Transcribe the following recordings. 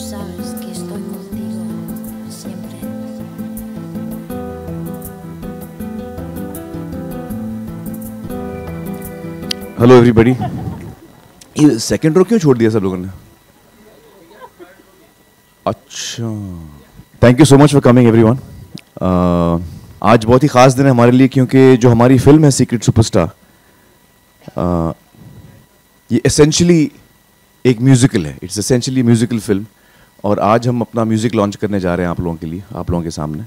sabes que estoy contigo siempre. Hello everybody. ये second row क्यों छोड़ दिया सब लोगों ने? अच्छा, thank you so much for coming everyone. आज बहुत ही ख़ास दिन है हमारे लिए, क्योंकि जो हमारी फिल्म है सीक्रेट सुपरस्टार, ये एसेंशियली एक म्यूज़िकल है। इट्स एसेंशियली म्यूज़िकल फिल्म, और आज हम अपना म्यूज़िक लॉन्च करने जा रहे हैं आप लोगों के लिए, आप लोगों के सामने।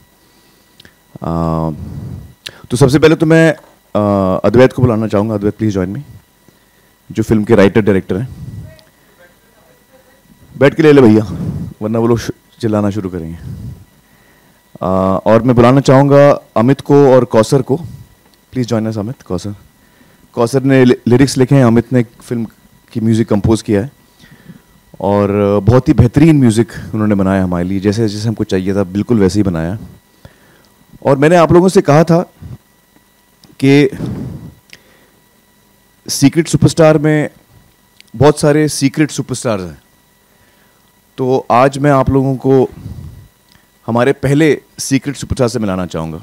तो सबसे पहले तो मैं अद्वैत को बुलाना चाहूँगा। अद्वैत, प्लीज़ जॉइन मी, जो फिल्म के राइटर डायरेक्टर हैं। बैठ के ले ले भैया, वरना वो लोग चिल्लाना शुरू करेंगे। और मैं बुलाना चाहूँगा अमित को और कौसर को। Please join us Amit, Kausar. Kausar ने लिरिक्स लिखे हैं, अमित ने फिल्म की म्यूज़िक कंपोज किया है, और बहुत ही बेहतरीन म्यूज़िक उन्होंने बनाया हमारे लिए, जैसे जैसे हमको चाहिए था बिल्कुल वैसे ही बनाया। और मैंने आप लोगों से कहा था कि सीक्रेट सुपरस्टार में बहुत सारे सीक्रेट सुपरस्टार्स हैं। तो आज मैं आप लोगों को हमारे पहले सीक्रेट सुपरस्टार से मिलाना चाहूँगा।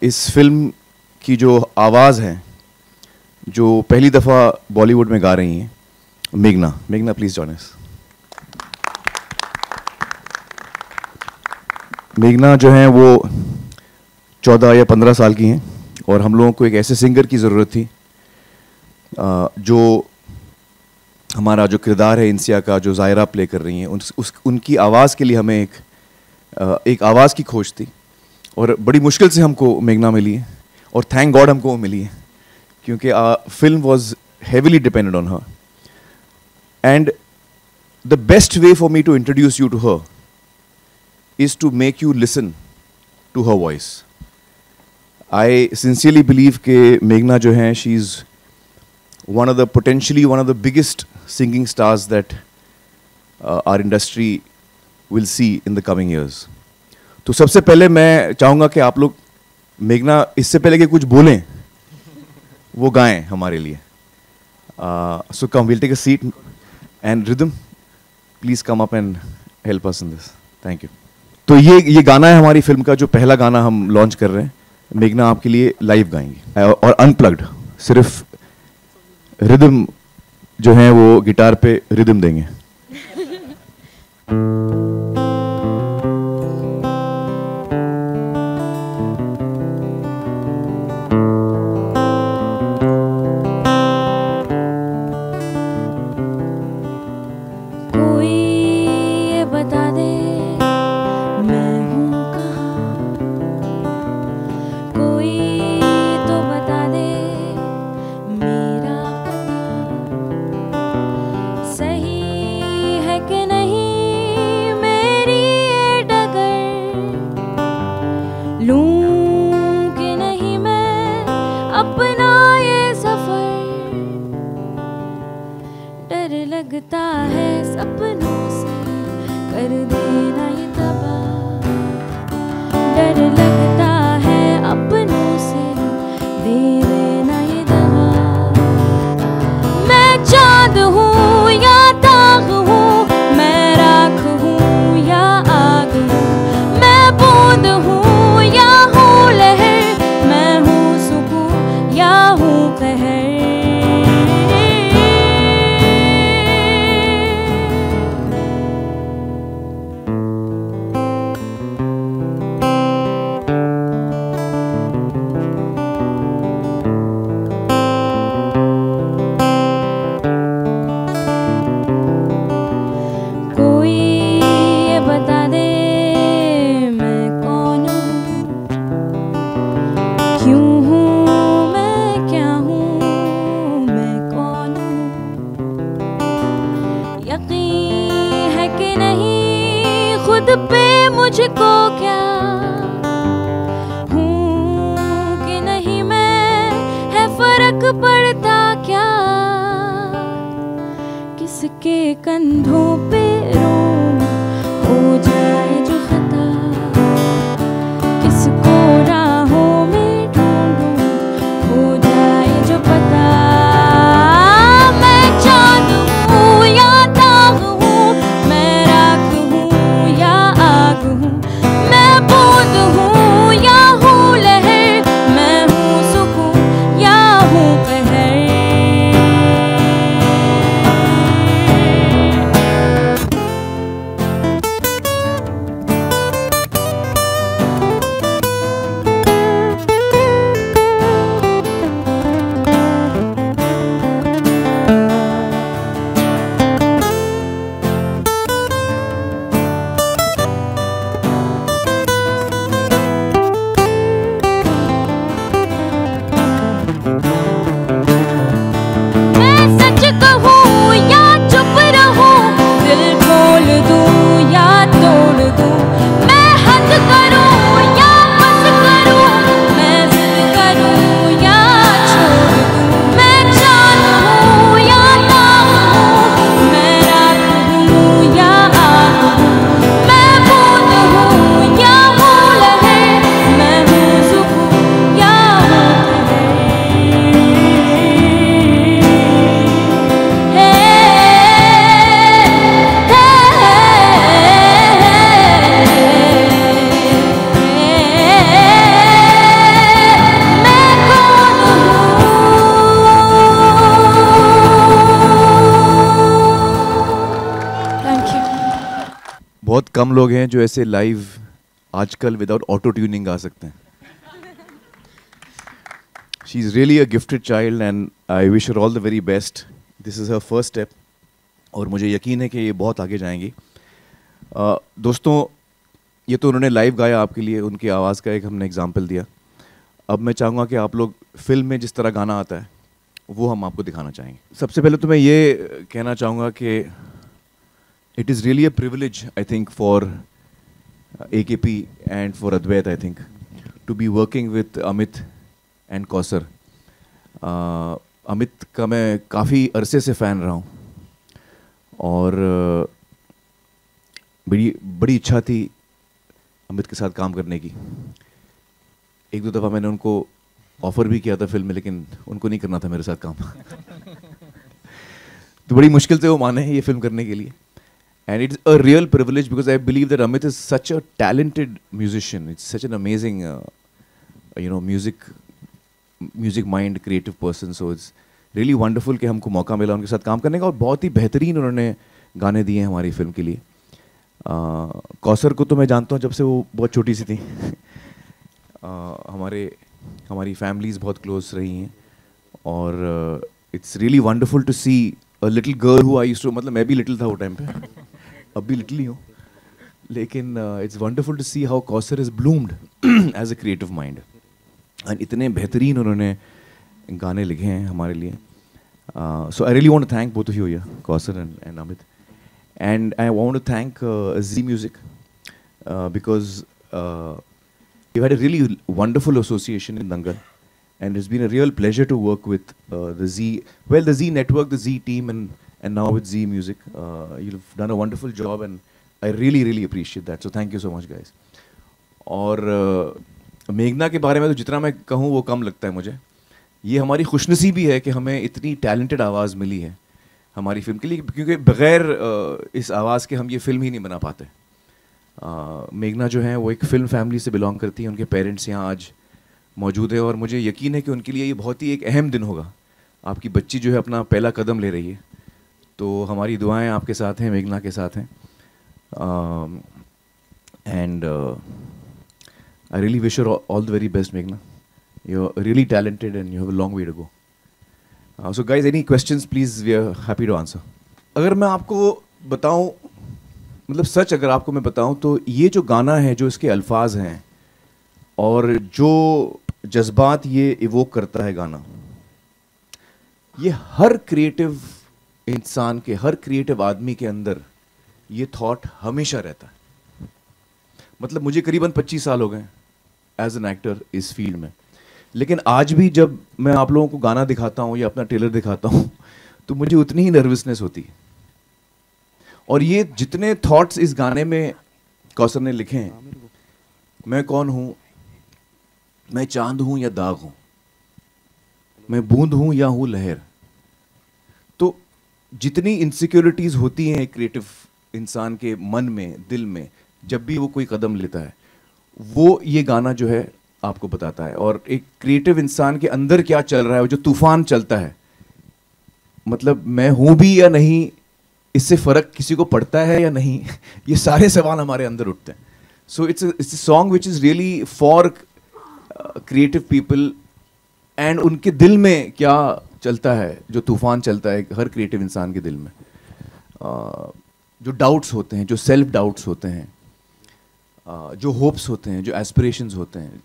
इस फिल्म की जो आवाज़ है, जो पहली दफ़ा बॉलीवुड में गा रही हैं, मेघना। मेघना, प्लीज़ जॉइन अस। मेघना जो हैं वो 14 या 15 साल की हैं, और हम लोगों को एक ऐसे सिंगर की ज़रूरत थी जो हमारा जो किरदार है इंसिया का, जो ज़ायरा प्ले कर रही हैं, उनकी आवाज़ के लिए हमें एक आवाज़ की खोज थी। और बड़ी मुश्किल से हमको मेघना मिली है, और थैंक गॉड हमको वो मिली है, क्योंकि film was heavily depended on her. And the best way for me to introduce you to her is to make you listen to her voice. I sincerely believe कि मेघना जो हैं, she is potentially one of the biggest singing stars that our industry will see in the coming years. तो सबसे पहले मैं चाहूँगा कि आप लोग मेघना, इससे पहले कि कुछ बोलें, वो गाएं हमारे लिए। So come, we'll take a seat, and Rhythm, please come up and help us in this. Thank you. तो ये गाना है हमारी फिल्म का, जो पहला गाना हम लॉन्च कर रहे हैं। मेघना आपके लिए लाइव गाएंगी, और अनप्लग्ड, सिर्फ रिदम जो है वो गिटार पे रिदम देंगे। कोई ये बता दे मैं हूँ कहाँ, कोई तो बता दे मेरा पता, सही है कि नहीं मेरी ये डगर, लूँ कि नहीं मैं अपना ये सफर, डर लगता है सपनों से कर देना ये तबाह, डर लगता है अपनों से दे देना ये दवा। मैं चाँद हूँ या दाग हूँ, मैं राख हूँ या आग हूँ, मैं बूंद हूँ या हूँ लहर, मैं हूँ सुकून या हूँ कहर। कोई ये बता दे मैं कौन हूँ, क्यों हूँ मैं, क्या हूँ मैं, कौन हूँ, यकीन है कि नहीं खुद पे मुझको, क्या हूँ कि नहीं मैं, है फर्क पड़ता क्या, किसके कंधों पे हो जाए जो खता, किसको राहों में ढूंढूं हो जाए जो पता। मैं चाँद हूँ या दाग हूँ, मैं बहुत कम लोग हैं जो ऐसे लाइव आजकल विदाउट ऑटो ट्यूनिंग गा सकते हैं. She is really a gifted child and I wish her all the very best. This is her first step और मुझे यकीन है कि ये बहुत आगे जाएंगी. दोस्तों, ये तो उन्होंने लाइव गाया आपके लिए, उनकी आवाज़ का एक हमने एग्जाम्पल दिया. अब मैं चाहूँगा कि आप लोग फिल्म में जिस तरह गाना आता है वो हम आपको दिखाना चाहेंगे. सबसे पहले तो मैं ये कहना चाहूँगा कि it is really a privilege I think for AKP and for Advait I think to be working with Amit and Kausar. Amit का मैं काफ़ी अरसे से फ़ैन रहा हूँ और बड़ी इच्छा थी अमित के साथ काम करने की. एक दो दफ़ा मैंने उनको ऑफ़र भी किया था फिल्म में, लेकिन उनको नहीं करना था मेरे साथ काम. तो बड़ी मुश्किल से वो माने हैं ये फिल्म करने के लिए. And it's a real privilege because I believe that Amit is such a talented musician. It's such an amazing music mind, creative person. So it's really wonderful कि हमको मौका मिला उनके साथ काम करने का और बहुत ही बेहतरीन उन्होंने गाने दिए हैं हमारी फिल्म के लिए. कौसर को तो मैं जानता हूँ जब से वो बहुत छोटी सी थी. हमारी फैमिलीज़ बहुत क्लोज रही हैं और it's really wonderful to see a little girl who I used to, मतलब मैं भी लिटिल था वो टाइम पे, अब भी लिटिल ही हूँ, लेकिन it's wonderful to see how Kausar is bloomed as a creative mind. And इतने बेहतरीन उन्होंने गाने लिखे हैं हमारे लिए. So I really want to thank both of you here, Kausar and Amit. And I want to thank Zee Music because you had a really wonderful association in Dangal, and it's been a real pleasure to work with the Zee Network, the Zee team, and now with Zee Music. You've done a wonderful job, and I really appreciate that. So thank you so much, guys. और मेघना के बारे में तो जितना मैं कहूँ वो कम लगता है मुझे. ये हमारी खुशनसीबी है कि हमें इतनी टैलेंटेड आवाज़ मिली है हमारी फिल्म के लिए, क्योंकि बग़ैर इस आवाज़ के हम ये फिल्म ही नहीं बना पाते. मेघना जो है वो एक फ़िल्म फैमिली से बिलोंग करती हैं. उनके पेरेंट्स यहाँ आज मौजूद है और मुझे यकीन है कि उनके लिए ये बहुत ही एक अहम दिन होगा. आपकी बच्ची जो है अपना पहला कदम ले रही है, तो हमारी दुआएं आपके साथ हैं, मेघना के साथ हैं. And I really wish you all the very best मेघना. You are really talented and you have a long way to go. So guys, any questions please, we are happy to answer. अगर मैं आपको बताऊं, मतलब सच अगर आपको मैं बताऊं तो ये जो गाना है, जो इसके अल्फाज हैं और जो जज्बात ये इवोक करता है गाना, ये हर क्रिएटिव इंसान के, हर क्रिएटिव आदमी के अंदर ये थॉट हमेशा रहता है. मतलब मुझे करीबन 25 साल हो गए एज एन एक्टर इस फील्ड में, लेकिन आज भी जब मैं आप लोगों को गाना दिखाता हूँ या अपना ट्रेलर दिखाता हूँ तो मुझे उतनी ही नर्वसनेस होती है. और ये जितने थॉट्स इस गाने में कौसर ने लिखे हैं, मैं कौन हूँ, मैं चांद हूँ या दाग हूँ, मैं बूंद हूँ या हूँ लहर. तो जितनी इनसिक्योरिटीज़ होती हैं एक क्रिएटिव इंसान के मन में, दिल में, जब भी वो कोई कदम लेता है, वो ये गाना जो है आपको बताता है. और एक क्रिएटिव इंसान के अंदर क्या चल रहा है, वो जो तूफान चलता है, मतलब मैं हूं भी या नहीं, इससे फर्क किसी को पड़ता है या नहीं, ये सारे सवाल हमारे अंदर उठते हैं. So it's a song which is really for creative people, and उनके दिल में क्या चलता है, जो तूफान चलता है हर क्रिएटिव इंसान के दिल में, जो डाउट्स होते हैं, जो सेल्फ डाउट्स होते हैं, जो होप्स होते हैं, जो एस्पिरेशंस होते हैं,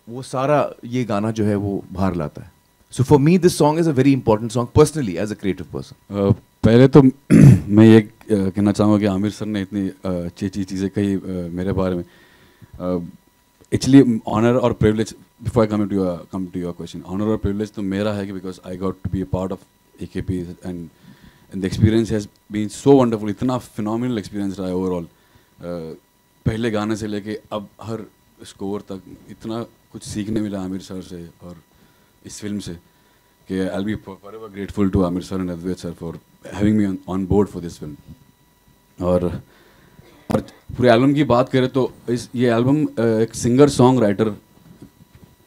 वो सारा ये गाना जो है वो बाहर लाता है. So for me this song is a very important song personally as a creative person. पहले तो मैं ये कहना चाहूँगा कि आमिर सर ने इतनी अच्छी चीज़ें कही मेरे बारे में. एक्चुअली ऑनर और privilege, before I come to your question, honour और प्रिविलेज तो मेरा है कि because I got to be a part of AKP and the experience has been so wonderful. इतना फिनोमिनल एक्सपीरियंस रहा है ओवरऑल. पहले गाने से लेके अब हर स्कोर तक इतना कुछ सीखने मिला आमिर सर से और इस फिल्म से कि I be forever grateful to Aamir sir and Advait sir for having me on board for this film. और पूरे एल्बम की बात करें तो ये एल्बम एक सिंगर सॉन्ग राइटर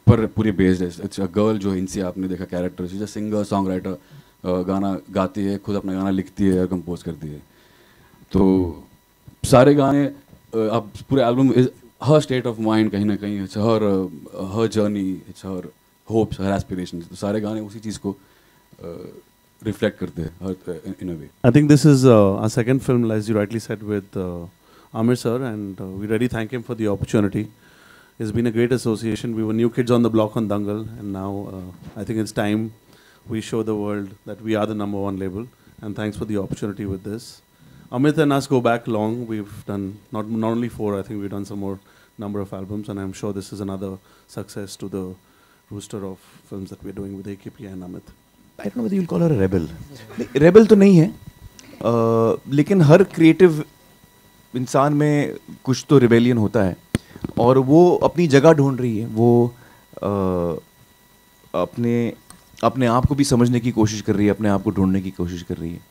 पर पूरी बेस्ड है. इट्स अ गर्ल जो इनसे आपने देखा character, she is a singer song writer, गाना गाती है, खुद अपना गाना लिखती है और कंपोज करती है. तो सारे गाने आप पूरे album is her state of mind कहीं ना कहीं, it's her journey, it's her hopes, her aspirations. तो सारे गाने उसी चीज़ को रिफ्लेक्ट करते हैं in a way. I think this is our second film, as you rightly said, with Amir sir, and we really thank him for the opportunity. It's been a great association. We were new kids on the block on Dangal, and now I think it's time we show the world that we are the #1 label. And thanks for the opportunity with this. Amit and us go back long. We've done not only 4, I think we've done some more number of albums, and I'm sure this is another success to the rooster of films that we're doing with AKP and Amit. I don't know whether you'll call her a rebel. Rebel तो नहीं है, लेकिन हर creative इंसान में कुछ तो rebellion होता है, और वो अपनी जगह ढूंढ रही है. वो अपने आप को भी समझने की कोशिश कर रही है, अपने आप को ढूंढने की कोशिश कर रही है,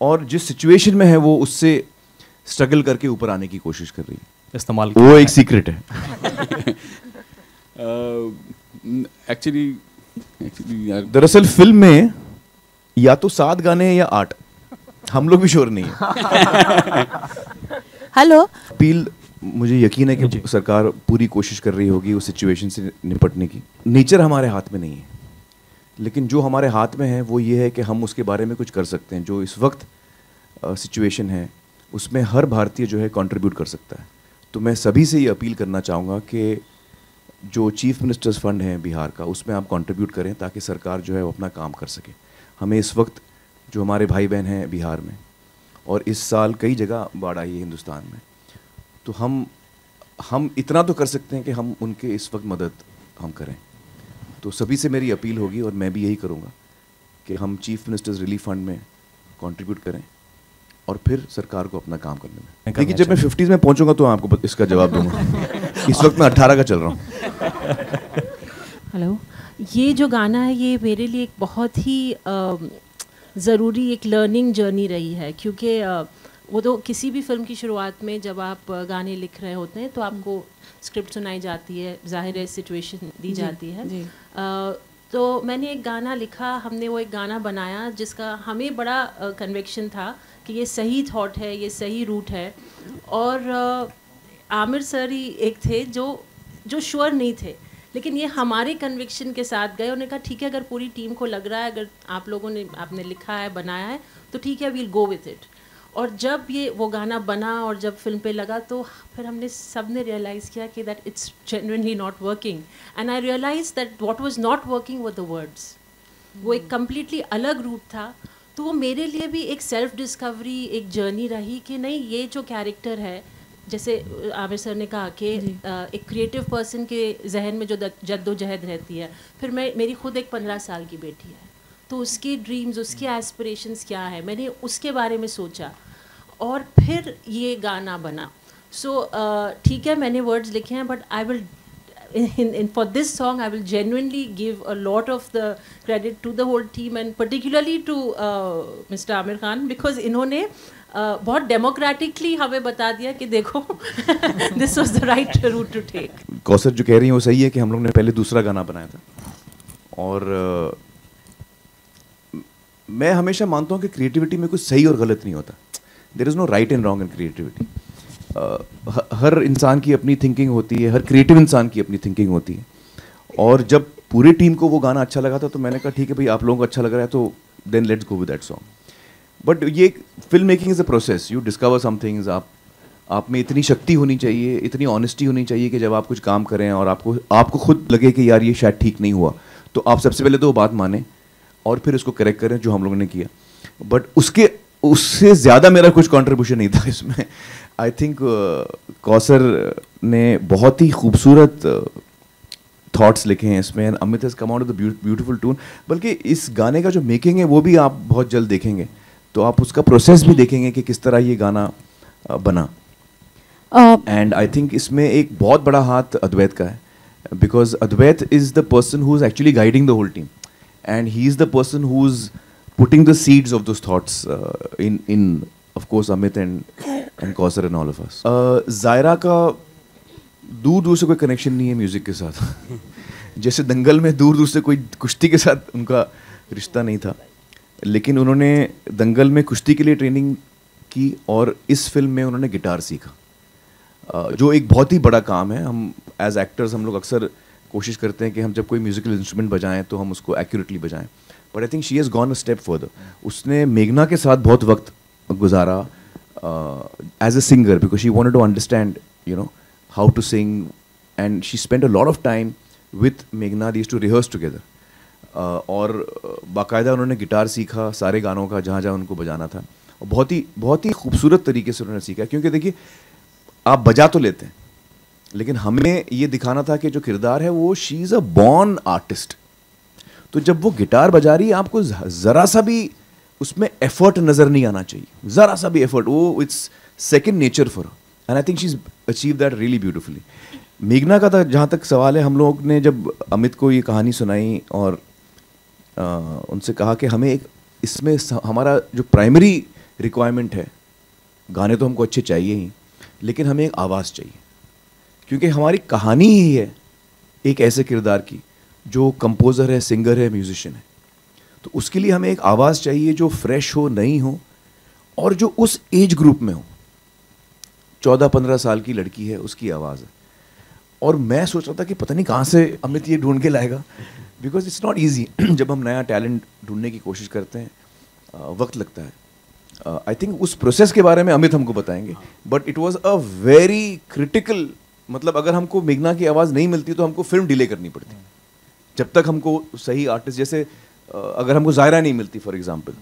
और जिस सिचुएशन में है वो उससे स्ट्रगल करके ऊपर आने की कोशिश कर रही है. इस्तेमाल वो एक सीक्रेट है. एक्चुअली यार, दरअसल फिल्म में या तो 7 गाने हैं या 8, हम लोग भी श्योर नहीं है. हेलो. अपील, मुझे यकीन है कि सरकार पूरी कोशिश कर रही होगी उस सिचुएशन से निपटने की. नेचर हमारे हाथ में नहीं है, लेकिन जो हमारे हाथ में है वो ये है कि हम उसके बारे में कुछ कर सकते हैं. जो इस वक्त सिचुएशन है उसमें हर भारतीय जो है कंट्रीब्यूट कर सकता है. तो मैं सभी से ये अपील करना चाहूँगा कि जो चीफ मिनिस्टर्स फंड है बिहार का, उसमें आप कंट्रीब्यूट करें ताकि सरकार जो है वो अपना काम कर सके. हमें इस वक्त जो हमारे भाई बहन हैं बिहार में, और इस साल कई जगह बाढ़ आई है हिंदुस्तान में, तो हम इतना तो कर सकते हैं कि हम उनके इस वक्त मदद हम करें. तो सभी से मेरी अपील होगी, और मैं भी यही करूँगा कि हम चीफ मिनिस्टर्स रिलीफ फंड में कंट्रीब्यूट करें और फिर सरकार को अपना काम करने में. देखिए, जब मैं 50s में पहुंचूंगा तो आपको इसका जवाब दूंगा. इस वक्त मैं 18 का चल रहा हूँ. हेलो. ये जो गाना है ये मेरे लिए एक बहुत ही ज़रूरी एक लर्निंग जर्नी रही है, क्योंकि वो तो किसी भी फिल्म की शुरुआत में जब आप गाने लिख रहे होते हैं तो आपको स्क्रिप्ट सुनाई जाती है, जाहिर है सिचुएशन दी जाती है. तो मैंने एक गाना लिखा, हमने वो एक गाना बनाया जिसका हमें बड़ा कन्विक्शन था कि ये सही थॉट है, ये सही रूट है. और आमिर सर ही एक थे जो श्योर नहीं थे, लेकिन ये हमारे कन्विक्शन के साथ गए. उन्होंने कहा ठीक है, अगर पूरी टीम को लग रहा है, अगर आप लोगों ने आपने लिखा है, बनाया है, तो ठीक है, वील गो विथ इट. और जब ये वो गाना बना और जब फिल्म पे लगा तो फिर हमने सब ने रियलाइज़ किया कि that it's genuinely not working. And I realise that what was not working were the words. वो एक कम्प्लीटली अलग रूट था. तो वो मेरे लिए भी एक सेल्फ डिस्कवरी, एक जर्नी रही कि नहीं, ये जो कैरेक्टर है, जैसे आमिर सर ने कहा कि एक क्रिएटिव पर्सन के जहन में जो जद्दोजहद रहती है. फिर मेरी खुद एक 15 साल की बेटी है, तो उसकी ड्रीम्स, उसकी एस्पिरेशंस क्या है, मैंने उसके बारे में सोचा और फिर ये गाना बना. सो ठीक है, मैंने वर्ड्स लिखे हैं, but I will for this song I will genuinely give a lot of the credit to the whole team, and particularly to Mr. Amir Khan, because इन्होंने बहुत डेमोक्रेटिकली हमें बता दिया कि देखो this was the right route to take. Kausar जो कह रही है वो सही है कि हम लोग ने पहले दूसरा गाना बनाया था, और मैं हमेशा मानता हूँ कि क्रिएटिविटी में कुछ सही और गलत नहीं होता. There is no right and wrong in creativity. हर इंसान की अपनी थिंकिंग होती है, हर क्रिएटिव इंसान की अपनी थिंकिंग होती है. और जब पूरी टीम को वो गाना अच्छा लगा था तो मैंने कहा ठीक है भाई, आप लोगों को अच्छा लग रहा है तो then let's go with that song. But ये film making is a process. You discover some things. आप में इतनी शक्ति होनी चाहिए, इतनी ऑनेस्टी होनी चाहिए कि जब आप कुछ काम करें और आपको खुद लगे कि यार ये शायद ठीक नहीं हुआ, तो आप सबसे पहले तो वो बात माने और फिर उसको करेक्ट करें, जो हम लोगों ने किया. बट उससे ज़्यादा मेरा कुछ कॉन्ट्रीब्यूशन नहीं था इसमें. आई थिंक कौसर ने बहुत ही खूबसूरत थॉट्स लिखे हैं इसमें, and Amit has come out with the beautiful tune. बल्कि इस गाने का जो मेकिंग है वो भी आप बहुत जल्द देखेंगे, तो आप उसका प्रोसेस भी देखेंगे कि किस तरह ये गाना बना. एंड आई थिंक इसमें एक बहुत बड़ा हाथ अद्वैत का है, because Advait is the person who is actually guiding the whole team, and he is the person who is putting the seeds of those thoughts in of course Amit and Kausar and all of us. Zaira का दूर से कोई connection नहीं है music के साथ. जैसे दंगल में दूर से कोई कुश्ती के साथ उनका रिश्ता नहीं था, लेकिन उन्होंने दंगल में कुश्ती के लिए ट्रेनिंग की, और इस फिल्म में उन्होंने गिटार सीखा, जो एक बहुत ही बड़ा काम है. हम एज एक्टर्स हम लोग अक्सर कोशिश करते हैं कि हम जब कोई म्यूजिकल इंस्ट्रूमेंट बजाएं तो हम उसको एक्यूरेटली बजाएं, but I think she has gone a step further. उसने मेघना के साथ बहुत वक्त गुजारा as a singer, because she wanted to understand you know how to sing, and she spend a lot of time with मेघना. They used to rehearse together, और बाकायदा उन्होंने गिटार सीखा सारे गानों का जहाँ जहाँ उनको बजाना था, और बहुत ही खूबसूरत तरीके से उन्होंने सीखा. क्योंकि देखिए, आप बजा तो लेते हैं, लेकिन हमें ये दिखाना था कि जो किरदार है वो she is a born artist. तो जब वो गिटार बजा रही है, आपको ज़रा सा भी उसमें एफर्ट नज़र नहीं आना चाहिए, ज़रा सा भी एफर्ट. वो it's second nature for her, and I think she is achieve that really beautifully. मेघना का जहाँ तक सवाल है, हम लोग ने जब अमित को ये कहानी सुनाई और उनसे कहा कि हमें एक इसमें हमारा जो प्राइमरी रिक्वायरमेंट है, गाने तो हमको अच्छे चाहिए ही, लेकिन हमें एक आवाज़ चाहिए, क्योंकि हमारी कहानी ही है एक ऐसे किरदार की जो कंपोज़र है, सिंगर है, म्यूजिशियन है. तो उसके लिए हमें एक आवाज़ चाहिए जो फ्रेश हो, नई हो, और जो उस एज ग्रुप में हो. 14-15 साल की लड़की है, उसकी आवाज़ है. और मैं सोच रहा था कि पता नहीं कहाँ से अमित ये ढूंढ के लाएगा, बिकॉज इट्स नॉट ईजी. जब हम नया टैलेंट ढूंढने की कोशिश करते हैं, वक्त लगता है. आई थिंक उस प्रोसेस के बारे में अमित हमको बताएंगे, but it was a very critical, मतलब अगर हमको मेघना की आवाज़ नहीं मिलती तो हमको फिल्म डिले करनी पड़ती, जब तक हमको सही आर्टिस्ट, जैसे अगर हमको ज़ायरा नहीं मिलती फॉर एग्जांपल,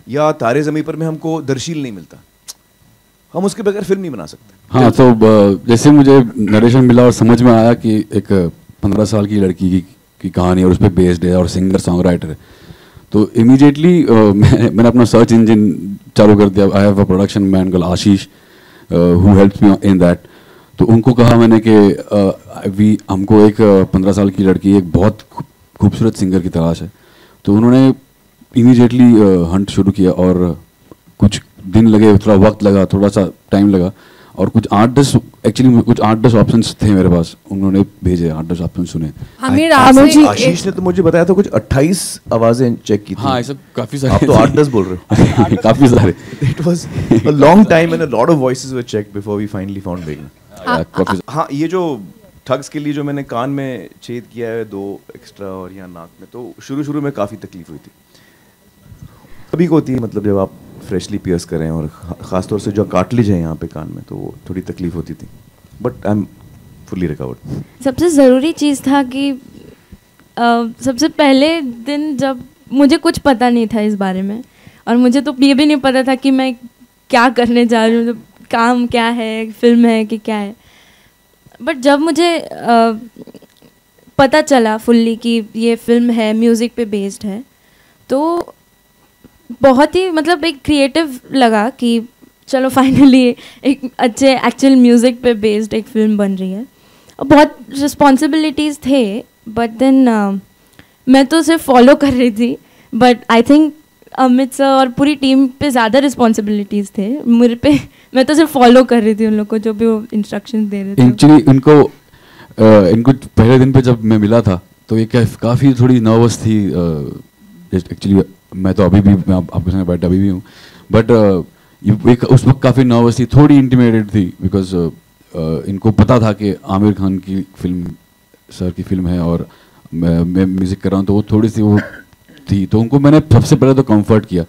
या तारे ज़मीं पर में हमको दर्शील नहीं मिलता, हम उसके बगैर फिल्म नहीं बना सकते. हाँ, तो जैसे मुझे नरेशन मिला और समझ में आया कि एक 15 साल की लड़की की कहानी और उस पर बेस्ड है और सिंगर सॉन्ग राइटर है, तो इमीडिएटली मैंने अपना सर्च इंजन चालू कर दिया. I have a production man called Ashish who helps me in that. तो उनको कहा मैंने कि हमको एक 15 साल की लड़की, एक बहुत खूबसूरत सिंगर की तलाश है. तो उन्होंने इमीडिएटली हंट शुरू किया, और कुछ दिन लगे, थोड़ा वक्त लगा, थोड़ा सा टाइम लगा, और कुछ 8-10 ऑप्शंस थे मेरे पास. उन्होंने भेजे 8-10 ऑप्शन सुने. आशीष ने तो मुझे बताया था कुछ 28 आवाज़ें चेक की थी. हाँ, ऐसा काफ़ी सारे. आप तो 8-10 बोल रहे हो. काफ़ी सारे. It was a long time and a lot of voices were checked before we finally found मेघना. हाँ, ये जो ठग्स के लिए जो मैंने कान में छेद किया है 2 एक्स्ट्रा और यहाँ नाक में, तो शुरू में काफ़ी तकलीफ हुई थी. अभी को होती है, मतलब जब आप फ्रेशली पियर्स करें, और ख़ासतौर से जो कार्टिलेज है यहाँ पे कान में, तो वो थोड़ी तकलीफ होती थी, but I am fully recovered. सबसे ज़रूरी चीज़ था कि सबसे पहले दिन जब मुझे कुछ पता नहीं था इस बारे में, और मुझे तो ये भी नहीं पता था कि मैं क्या करने जा रही हूँ, तो काम क्या है, फिल्म है कि क्या है. बट जब मुझे पता चला फुल्ली कि ये फिल्म है, म्यूज़िक पे बेस्ड है, तो बहुत ही मतलब एक क्रिएटिव लगा कि चलो फाइनली एक अच्छे एक्चुअल म्यूज़िक पे बेस्ड एक फिल्म बन रही है. और बहुत रिस्पॉन्सिबिलिटीज़ थे, बट देन मैं तो सिर्फ फॉलो कर रही थी, but I think Amit sir और पूरी टीम पे ज़्यादा रिस्पॉन्सिबिलिटीज़ थे मेरे पे. मैं तो सिर्फ फॉलो कर रही थी उन लोग को, जो भी वो इंस्ट्रक्शंस दे रहे थे. एक्चुअली इनको पहले दिन पे जब मैं मिला था, तो ये काफ़ी थोड़ी नर्वस थी. एक्चुअली मैं तो अभी भी, मैं आपके साथ बैठा अभी भी हूँ, बट उस वक्त काफ़ी नर्वस थी, थोड़ी इंटिमिडेटेड थी, बिकॉज इनको पता था कि आमिर खान की फिल्म, सर की फिल्म है, और मैं म्यूज़िक कर रहा हूँ, तो वो थोड़ी सी वो थी. तो उनको मैंने सबसे पहले तो कंफर्ट किया,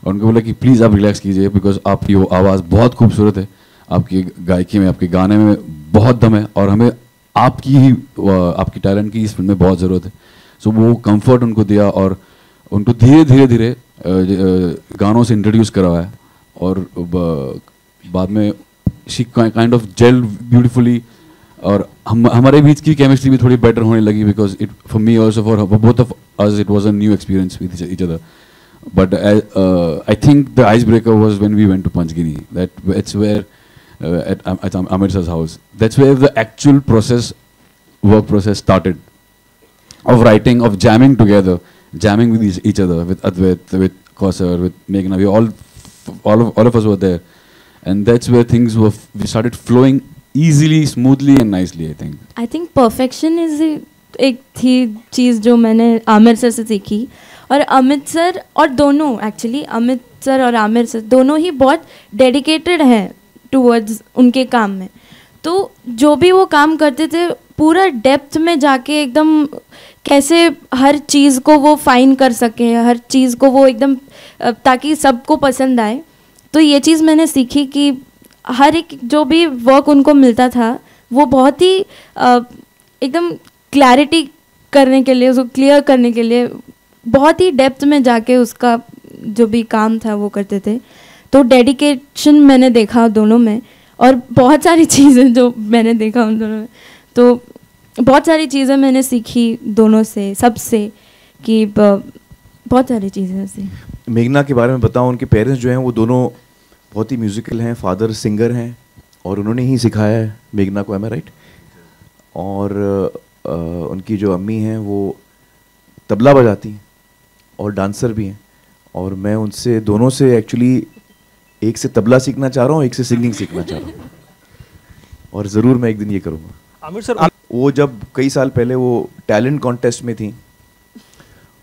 और उनको बोला कि प्लीज़ आप रिलैक्स कीजिए, बिकॉज आपकी वो आवाज़ बहुत खूबसूरत है, आपकी गायकी में, आपके गाने में बहुत दम है, और हमें आपकी टैलेंट की इस फिल्म में बहुत ज़रूरत है. सो वो कंफर्ट उनको दिया, और उनको धीरे धीरे गानों से इंट्रोड्यूस करवाया, और बाद में she kind of gel beautifully, और हमारे बीच की केमिस्ट्री भी थोड़ी बेटर होने लगी, because it for me also, for both of us it was a new experience with each other. But I think the ice breaker was when we went to Panchgani. That's where at Amir's house. That's where the actual work process started, of writing, of jamming together, jamming with each other, with Advait, with Kausar, with Meghna. We all of us were there, and that's where things we started flowing easily, smoothly, and nicely. I think perfection is the एक थी चीज़ जो मैंने Aamir sir से सीखी, और Amit sir और दोनों actually Amit sir और आमिर सर दोनों ही बहुत डेडिकेटेड हैं टूवर्ड्स उनके काम में। तो जो भी वो काम करते थे पूरा डेप्थ में जाके एकदम कैसे हर चीज़ को वो फाइन कर सके, हर चीज़ को वो एकदम ताकि सबको पसंद आए। तो ये चीज़ मैंने सीखी कि हर एक जो भी वर्क उनको मिलता था वो बहुत ही एकदम क्लैरिटी करने के लिए, उसको क्लियर करने के लिए बहुत ही डेप्थ में जाके उसका जो भी काम था वो करते थे। तो डेडिकेशन मैंने देखा दोनों में, और बहुत सारी चीज़ें जो मैंने देखा उन दोनों में, तो बहुत सारी चीज़ें मैंने सीखी दोनों से, सबसे, कि बहुत सारी चीज़ें ऐसी। मेघना के बारे में बताऊं, उनके पेरेंट्स जो हैं वो दोनों बहुत ही म्यूज़िकल हैं, फादर सिंगर हैं और उन्होंने ही सिखाया है मेघना को, एम आई राइट? और उनकी जो अम्मी हैं वो तबला बजाती हैं और डांसर भी हैं, और मैं उनसे दोनों से एक्चुअली एक से तबला सीखना चाह रहा हूँ, एक से सिंगिंग सीखना चाह रहा हूँ, और ज़रूर मैं एक दिन ये करूँगा। आमिर सर, वो जब कई साल पहले वो टैलेंट कॉन्टेस्ट में थी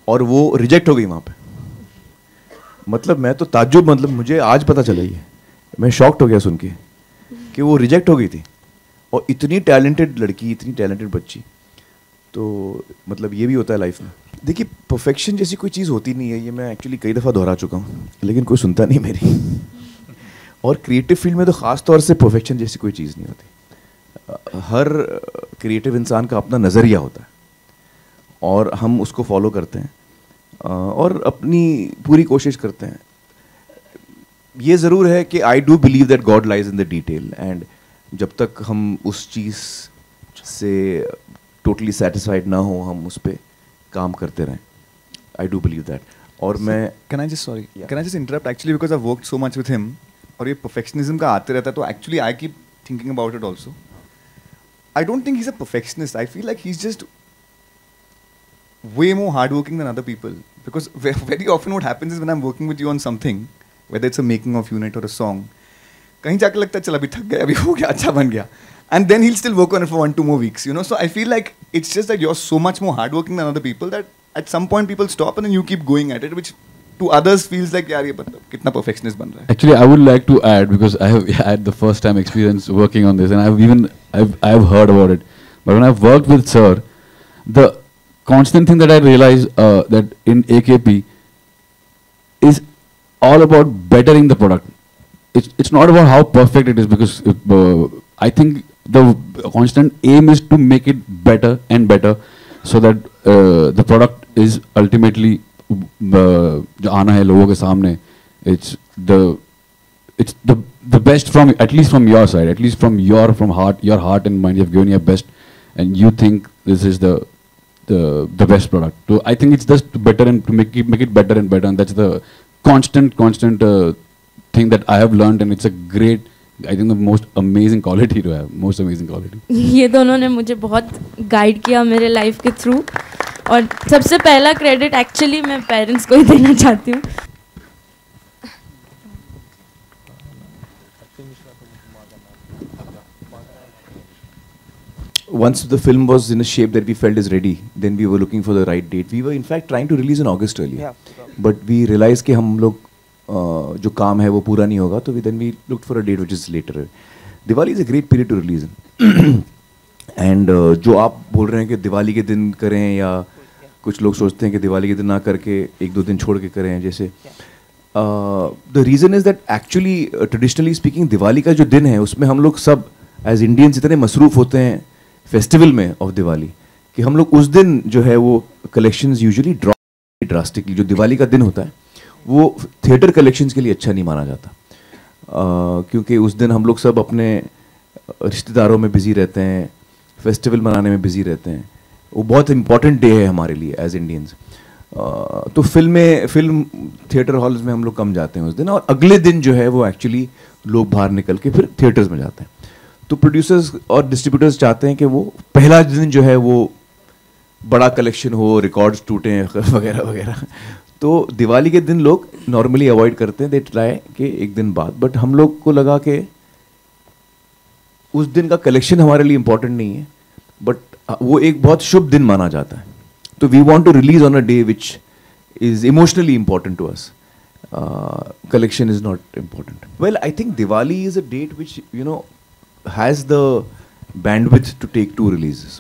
और वो रिजेक्ट हो गई वहाँ पे, मतलब मैं तो ताज्जुब, मतलब मुझे आज पता चला ही है, मैं शॉक्ड हो गया सुन के कि वो रिजेक्ट हो गई थी, और इतनी टैलेंटेड लड़की, इतनी टैलेंटेड बच्ची। तो मतलब ये भी होता है लाइफ में। देखिए, परफेक्शन जैसी कोई चीज़ होती नहीं है, ये मैं एक्चुअली कई दफ़ा दोहरा चुका हूँ, लेकिन कोई सुनता नहीं मेरी। और क्रिएटिव फील्ड में तो ख़ास तौर से परफेक्शन जैसी कोई चीज़ नहीं होती। हर क्रिएटिव इंसान का अपना नज़रिया होता है और हम उसको फॉलो करते हैं और अपनी पूरी कोशिश करते हैं। ये ज़रूर है कि I do believe that God lies in the detail, and जब तक हम उस चीज़ से टोटली सेटिस्फाइड ना हो, हम उस पर काम करते रहें। I do believe that. और मैं can I just interrupt actually, because I worked so much with him, और ये परफेक्शनिज्म का आते रहता है, तो actually I keep thinking about it also. I don't think he is a perfectionist, I feel like he is just way more hardworking than other people, because very often what happens is when I'm working with you on something, whether it's a making of unit or a song, कहीं जाके लगता है चल अभी थक गए, अभी हो गया, अच्छा बन गया, and then he'll still work on it for 1-2 more weeks, you know. So I feel like it's just that you're so much more hardworking than other people that at some point people stop and then you keep going at it, which to others feels like यार ये बंदा कितना perfectionist बन रहा है. Actually, I would like to add, because I have had the first time experience working on this, and I've heard about it, but when I've worked with sir, the constant thing that I realize that in AKP is all about bettering the product. It's not about how perfect it is, because I think the constant aim is to make it better and better, so that the product is ultimately जो आना है लोगों के सामने, it's the best from, at least from your side, at least from your heart and mind. You've given your best, and you think this is the best product. So I think it's just better and to make it better and better, and that's the constant thing that I have learned, and it's a great, I think the most amazing quality to have, most amazing quality. ये दोनों ने मुझे बहुत guide किया मेरे life के through, और सबसे पहला क्रेडिट एक्चुअली मैं पेरेंट्स को ही देना चाहती हूँ। Once the film was in a shape that we felt is ready, then we were looking for the right date. We were in fact trying to release in August earlier, but we realized कि हम लोग जो काम है वो पूरा नहीं होगा, तो then we looked for a date which is later. Diwali is a great period to release in. And जो आप बोल रहे हैं कि दिवाली के दिन करें, या कुछ लोग सोचते हैं कि दिवाली के दिन ना करके 1-2 दिन छोड़ के करें, जैसे the reason is that actually traditionally speaking Diwali का जो दिन है उसमें हम लोग सब as Indians इतने मसरूफ़ होते हैं फेस्टिवल में ऑफ दिवाली, कि हम लोग उस दिन जो है वो कलेक्शंस यूजुअली ड्रॉप ड्रास्टिकली। जो दिवाली का दिन होता है वो थिएटर कलेक्शंस के लिए अच्छा नहीं माना जाता, क्योंकि उस दिन हम लोग सब अपने रिश्तेदारों में बिज़ी रहते हैं, फेस्टिवल मनाने में बिज़ी रहते हैं। वो बहुत इंपॉर्टेंट डे है हमारे लिए एज इंडियंस। तो फिल्म थिएटर हॉल्स में हम लोग कम जाते हैं उस दिन, और अगले दिन जो है वो एक्चुअली लोग बाहर निकल के फिर थिएटर्स में जाते हैं। तो प्रोड्यूसर्स और डिस्ट्रीब्यूटर्स चाहते हैं कि वो पहला दिन जो है वो बड़ा कलेक्शन हो, रिकॉर्ड्स टूटें वगैरह वगैरह। तो दिवाली के दिन लोग नॉर्मली अवॉइड करते हैं, दे ट्राई कि एक दिन बाद। बट हम लोग को लगा कि उस दिन का कलेक्शन हमारे लिए इम्पोर्टेंट नहीं है, बट वो एक बहुत शुभ दिन माना जाता है. तो we want to release on a day which is emotionally important to us. Collection is not important. Well, I think Diwali is a date which, you know, has the bandwidth to take 2 releases.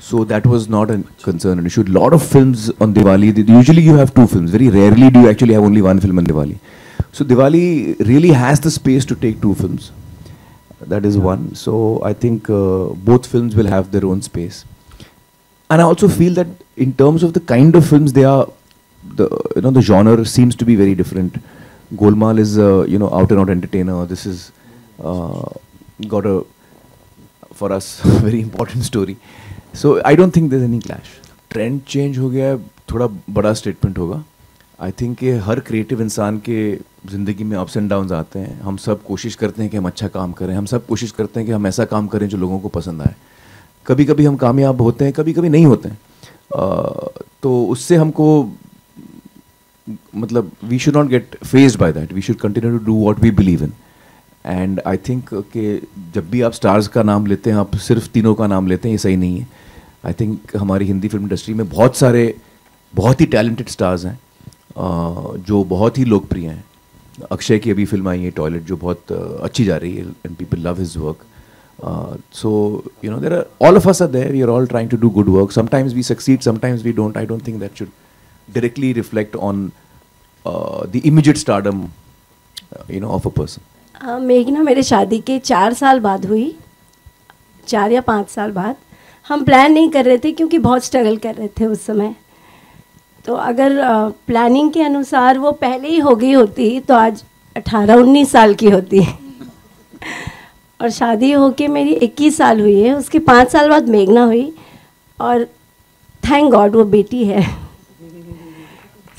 So that was not a concern, an issue. A lot of films on Diwali, usually you have 2 films. Very rarely do you actually have only 1 film on Diwali. So Diwali really has the space to take 2 films. That is one. So I think both films will have their own space. And I also feel that in terms of the kind of films they are, the genre seems to be very different. Golmaal is out and out entertainer. This is got a, for us, very important story. So I don't think there's any clash. Trend change हो गया है, थोड़ा बड़ा statement होगा. I think कि हर creative इंसान के ज़िंदगी में ups and downs आते हैं. हम सब कोशिश करते हैं कि हम अच्छा काम करें. हम सब कोशिश करते हैं कि हम ऐसा काम करें जो लोगों को पसंद आए. कभी कभी हम कामयाब होते हैं, कभी कभी नहीं होते हैं. तो उससे हमको मतलब we should not get phased by that. We should continue to do what we believe in. And I think कि जब भी आप स्टार्स का नाम लेते हैं, आप सिर्फ तीनों का नाम लेते हैं, ये सही नहीं है. I think हमारी हिंदी फिल्म इंडस्ट्री में बहुत सारे बहुत ही टैलेंटेड स्टार्स हैं जो बहुत ही लोकप्रिय हैं. अक्षय की अभी फिल्म आई है टॉयलेट, जो बहुत अच्छी जा रही है and people love his work. So you know, there are, all of us are there. We are all trying to do good work. Sometimes we succeed, sometimes we don't. I don't think that should directly reflect on the immediate stardom, of a person. मेघना मेरे शादी के 4 साल बाद हुई, 4 या 5 साल बाद. हम प्लान नहीं कर रहे थे क्योंकि बहुत स्ट्रगल कर रहे थे उस समय. तो अगर प्लानिंग के अनुसार वो पहले ही हो गई होती तो आज 18-19 साल की होती. और शादी होके मेरी 21 साल हुई है. उसके 5 साल बाद मेघना हुई और थैंक गॉड वो बेटी है,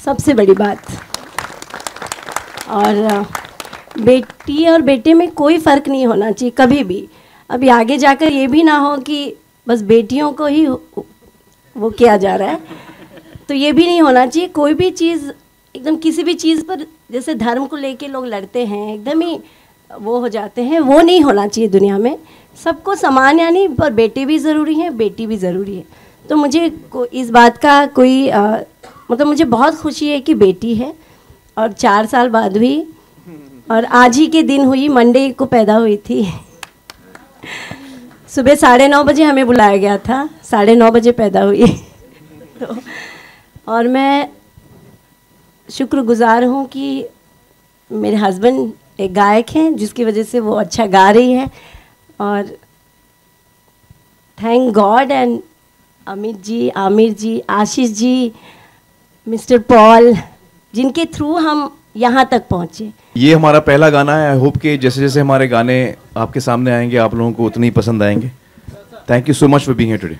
सबसे बड़ी बात. और बेटी और बेटे में कोई फ़र्क नहीं होना चाहिए कभी भी. अभी आगे जाकर ये भी ना हो कि बस बेटियों को ही वो किया जा रहा है, तो ये भी नहीं होना चाहिए. कोई भी चीज़ एकदम किसी भी चीज़ पर जैसे धर्म को लेके लोग लड़ते हैं, एकदम ही वो हो जाते हैं, वो नहीं होना चाहिए दुनिया में. सबको समान यानी, पर बेटे भी ज़रूरी हैं, बेटी भी ज़रूरी है. तो मुझे इस बात का कोई मतलब मुझे बहुत खुशी है कि बेटी है और 4 साल बाद हुई और आज ही के दिन हुई. मंडे को पैदा हुई थी. सुबह 9:30 बजे हमें बुलाया गया था, 9:30 बजे पैदा हुई. तो और मैं शुक्रगुजार हूँ कि मेरे हस्बैंड एक गायक हैं जिसकी वजह से वो अच्छा गा रही है. और thank God and Amit ji, Aamir ji, Ashish ji, mister Paul, जिनके थ्रू हम यहाँ तक पहुँचे. ये हमारा पहला गाना है. आई होप कि जैसे जैसे हमारे गाने आपके सामने आएंगे आप लोगों को उतने ही पसंद आएंगे. Thank you so much for being here today.